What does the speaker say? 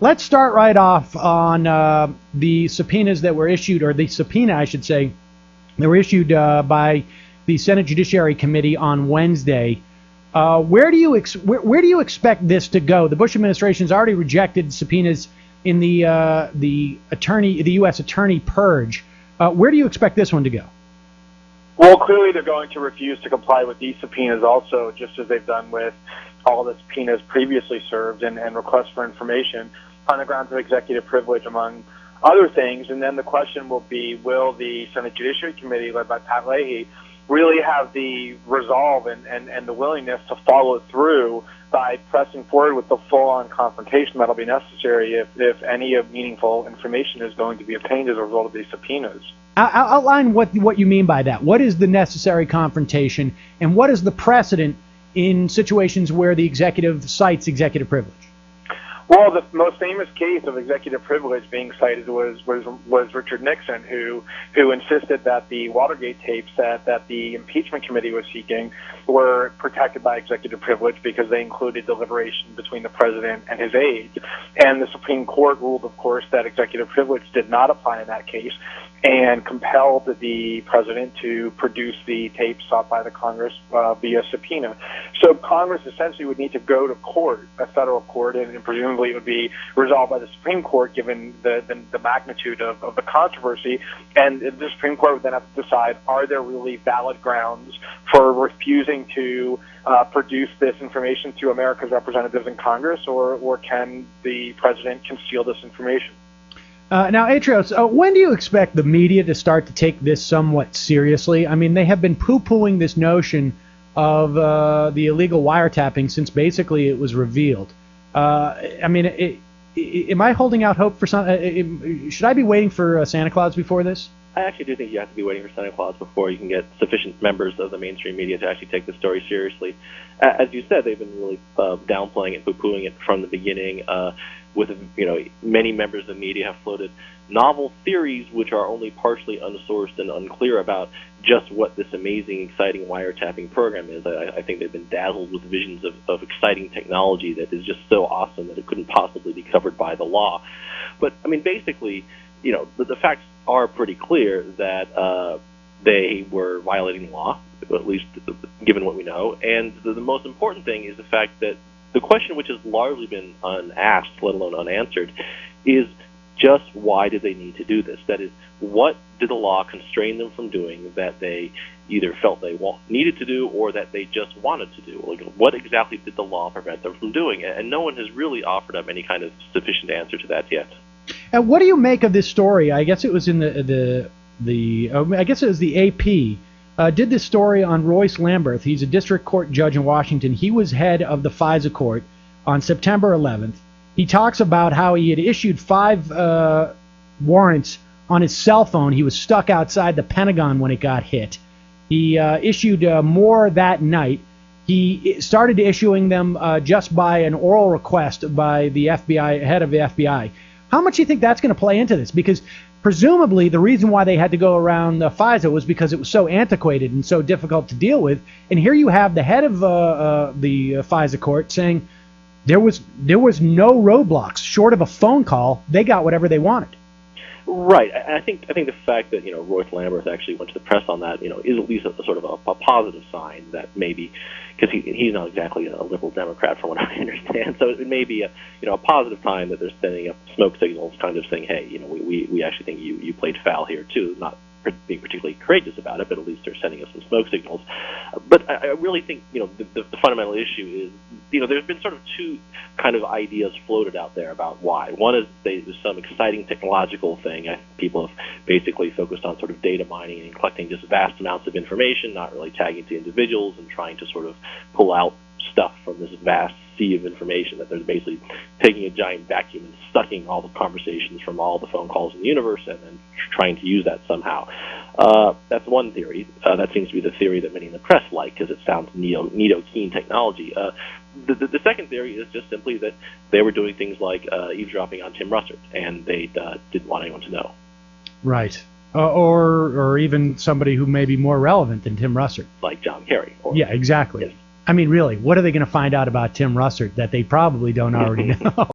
Let's start right off on the subpoenas that were issued, or the subpoena, I should say, that were issued by the Senate Judiciary Committee on Wednesday. Where do you expect this to go? The Bush administration's already rejected subpoenas in the U.S. attorney purge. Where do you expect this one to go? Well, clearly they're going to refuse to comply with these subpoenas also, just as they've done with all the subpoenas previously served and requests for information on the grounds of executive privilege, among other things. And then the question will be, will the Senate Judiciary Committee, led by Pat Leahy, really have the resolve and the willingness to follow through by pressing forward with the full-on confrontation that'll be necessary if any meaningful information is going to be obtained as a result of these subpoenas. Outline what you mean by that. What is the necessary confrontation, and what is the precedent in situations where the executive cites executive privilege? Well, the most famous case of executive privilege being cited was Richard Nixon, who insisted that the Watergate tapes that the impeachment committee was seeking were protected by executive privilege because they included deliberation between the president and his aides. And the Supreme Court ruled, of course, that executive privilege did not apply in that case and compelled the president to produce the tapes sought by the Congress via subpoena. So Congress essentially would need to go to court, a federal court, and presumably it would be resolved by the Supreme Court given the magnitude of the controversy. And the Supreme Court would then have to decide, are there really valid grounds for refusing to produce this information to America's representatives in Congress, or can the president conceal this information? Now, Atrios, when do you expect the media to start to take this somewhat seriously? I mean, they have been poo-pooing this notion of the illegal wiretapping since basically it was revealed. I mean, am I holding out hope for some? Should I be waiting for Santa Claus before this? I actually do think you have to be waiting for Santa Claus before you can get sufficient members of the mainstream media to actually take the story seriously. As you said, they've been really downplaying it, poo-pooing it from the beginning. With many members of the media have floated novel theories which are only partially unsourced and unclear about just what this amazing, exciting wiretapping program is. I think they've been dazzled with visions of exciting technology that is just so awesome that it couldn't possibly be covered by the law. But I mean, basically, the facts are pretty clear that they were violating the law, at least given what we know. And the most important thing is the fact that the question, which has largely been unasked, let alone unanswered, is just why did they need to do this? That is, what did the law constrain them from doing that they either felt they needed to do or that they just wanted to do? Like, what exactly did the law prevent them from doing? And no one has really offered up any kind of sufficient answer to that yet. And what do you make of this story? I guess it was in I guess it was the AP. Did this story on Royce Lamberth. He's a district court judge in Washington. He was head of the FISA court on September 11th. He talks about how he had issued 5 warrants on his cell phone. He was stuck outside the Pentagon when it got hit. He issued more that night. He started issuing them just by an oral request by the FBI, head of the FBI. How much do you think that's going to play into this? Because presumably the reason why they had to go around FISA was because it was so antiquated and so difficult to deal with. And here you have the head of the FISA court saying there was no roadblocks short of a phone call. They got whatever they wanted. Right. I think the fact that Royce Lamberth actually went to the press on that is at least a sort of a positive sign that maybe, because he's not exactly a liberal Democrat from what I understand, so it may be a positive sign that they're sending up smoke signals, kind of saying, hey, we actually think you played foul here too, not being particularly courageous about it, but at least they're sending us some smoke signals. But I really think the fundamental issue is there's been sort of two kind of ideas floated out there about why. One is there's some exciting technological thing. People have basically focused on sort of data mining and collecting just vast amounts of information, not really tagging to individuals, and trying to sort of pull out stuff from this vast sea of information, that they're basically taking a giant vacuum and sucking all the conversations from all the phone calls in the universe and then trying to use that somehow. That's one theory. That seems to be the theory that many in the press like, because it sounds neato-keen technology. The second theory is just simply that they were doing things like eavesdropping on Tim Russert, and they didn't want anyone to know. Right. Or even somebody who may be more relevant than Tim Russert. Like John Kerry. Yeah, exactly. Yes. I mean, really, what are they going to find out about Tim Russert that they probably don't already know?